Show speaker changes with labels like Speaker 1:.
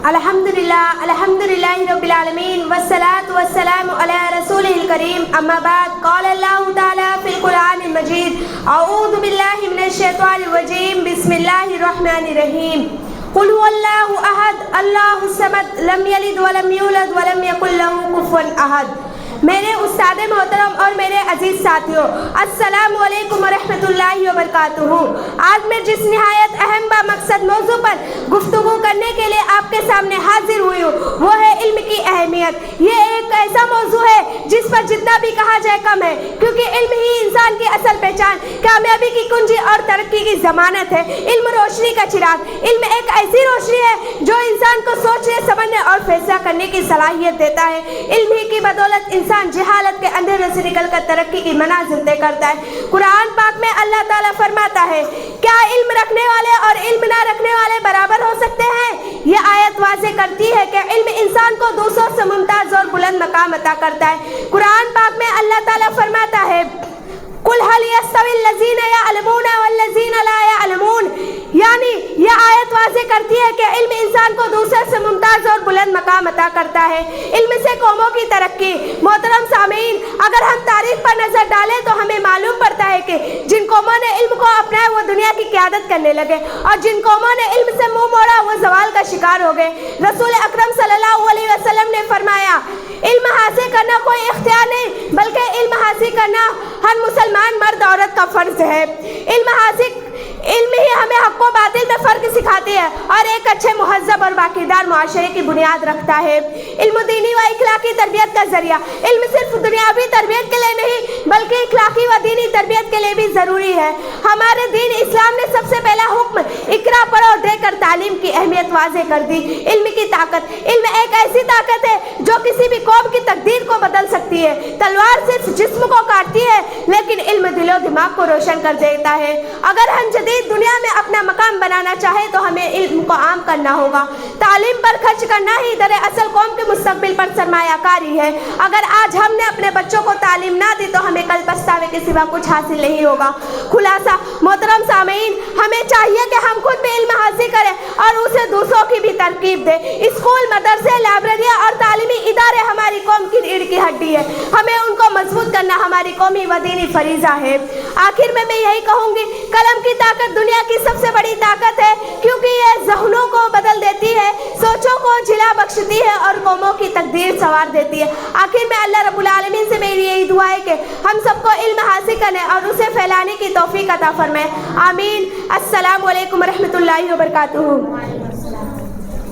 Speaker 1: الحمدللہ رب العالمین والصلاة والسلام علی رسولہ الکریم اما بعد قال اللہ تعالی فی القرآن المجید اعوذ باللہ من الشیطان الرجیم بسم اللہ الرحمن الرحیم قل هو اللہ احد اللہ الصمد لم یلد ولم یولد ولم یکن لہ کفوا احد۔ میرے استاد محترم اور میرے عزیز ساتھیوں، السلام علیکم ورحمۃ اللہ وبرکاتہ۔ آج میں جس نہایت اہم با مقصد موضوع پر گفتگو کرنے کے لیے آپ کے سامنے حاضر ہوئی ہوں وہ ہے علم کی اہمیت۔ یہ ایک ایسا موضوع ہے جس پر جتنا بھی کہا جائے کم ہے، کیونکہ علم ہی انسان کی اصل پہچان، کامیابی کی کنجی اور ترقی کی ضمانت ہے۔ علم روشنی کا چراغ، علم ایک ایسی روشنی ہے جو انسان کو سوچنے سمجھنے اور فیصلہ کرنے کی صلاحیت دیتا ہے۔ علم ہی کی بدولت انسان جہالت کے اندھیرے سے نکل کر ترقی کی منازل طے کرتا ہے۔ قرآن پاک میں اللہ تعالیٰ فرماتا ہے، کیا علم رکھنے والے اور علم نہ رکھنے والے برابر ہو سکتے ہیں؟ یہ آیت واضح کرتی ہے کہ علم انسان کو دوسروں سے ممتاز اور بلند مقام عطا کرتا ہے۔ قرآن پاک میں اللہ تعالیٰ فرماتا ہے، قُلْ هَلْ يَسْتَوِي الَّذِينَ يَعْلَمُونَ وَالَّذِينَ لَا يَعْلَمُونَ، یعنی یہ آیت واضح کرتی ہے کہ علم انسان کو دوسرے سے ممتاز اور بلند مقام عطا کرتا ہے۔ علم سے قوموں کی ترقی۔ محترم سامعین، اگر ہم تاریخ پر نظر ڈالیں تو ہمیں معلوم پڑتا ہے کہ جن قوموں نے علم کو اپنایا وہ دنیا کی قیادت کرنے لگے، اور جن قوموں نے علم سے منہ موڑا وہ زوال کا شکار ہو گئے۔ رسول اکرم صلی اللہ علیہ وسلم نے فرمایا، علم حاصل کرنا کوئی اختیار نہیں بلکہ علم حاصل کرنا ہر مسلمان مرد عورت کا فرض ہے۔ علم ہی ہمیں حق و باطل میں فرق سکھاتی ہے اور ایک اچھے مہذب اور باقیدار معاشرے کی بنیاد رکھتا ہے۔ علم دینی و اخلاقی تربیت کا ذریعہ۔ علم صرف دنیاوی تربیت کے لیے نہیں بلکہ اخلاقی و دینی تربیت کے لیے بھی ضروری ہے۔ ہمارے دین اسلام نے سب سے پہلا حکم اقرا پڑھو دے کر تعلیم کی اہمیت واضح کر دی۔ علم کی طاقت۔ علم ایک ایسی طاقت ہے جو کسی بھی قوم کی تقدیر کو بدل سکتی ہے۔ تلوار صرف جسم کو کاٹتی ہے لیکن علم دل و دماغ کو روشن کر دیتا ہے۔ اگر ہم جدید دنیا میں اپنا مقام بنانا چاہے تو ہمیں علم کو عام کرنا ہوگا۔ تعلیم پر خرچ کرنا ہی دراصل قوم کے مستقبل پر سرمایہ کاری ہے۔ اگر آج ہم نے اپنے بچوں کو تعلیم نہ دی تو ہمیں کل پچھتاوے کے سوا کچھ حاصل نہیں ہوگا۔ خلاصہ محترم سامعین، ہمیں چاہیے کہ ہم خود بھی علم حاصل کریں اور اسے دوسروں کی بھی ترغیب دیں۔ اسکول، مدرسے، لائبریریاں اور تعلیمی ادارے ہماری قوم کی ریڑھ کی ہڈی ہے۔ ہمیں ان کو مضبوط کرنا ہماری قومی و دینی فریضہ ہے۔ آخر میں یہی کہوں گی، قلم کی طاقت دنیا کی سب سے بڑی طاقت ہے، کیونکہ یہ ذہنوں کو بدل دیتی ہے، سوچوں کو جلا بخشتی ہے اور قوموں کی تقدیر سنوار دیتی ہے۔ آخر میں اللہ رب العالمین سے میری یہی دعا ہے کہ ہم سب کو علم حاصل کریں اور اسے پھیلانے کی توفیق عطا فرمائے۔ آمین۔ السلام علیکم ورحمۃ اللہ وبرکاتہ۔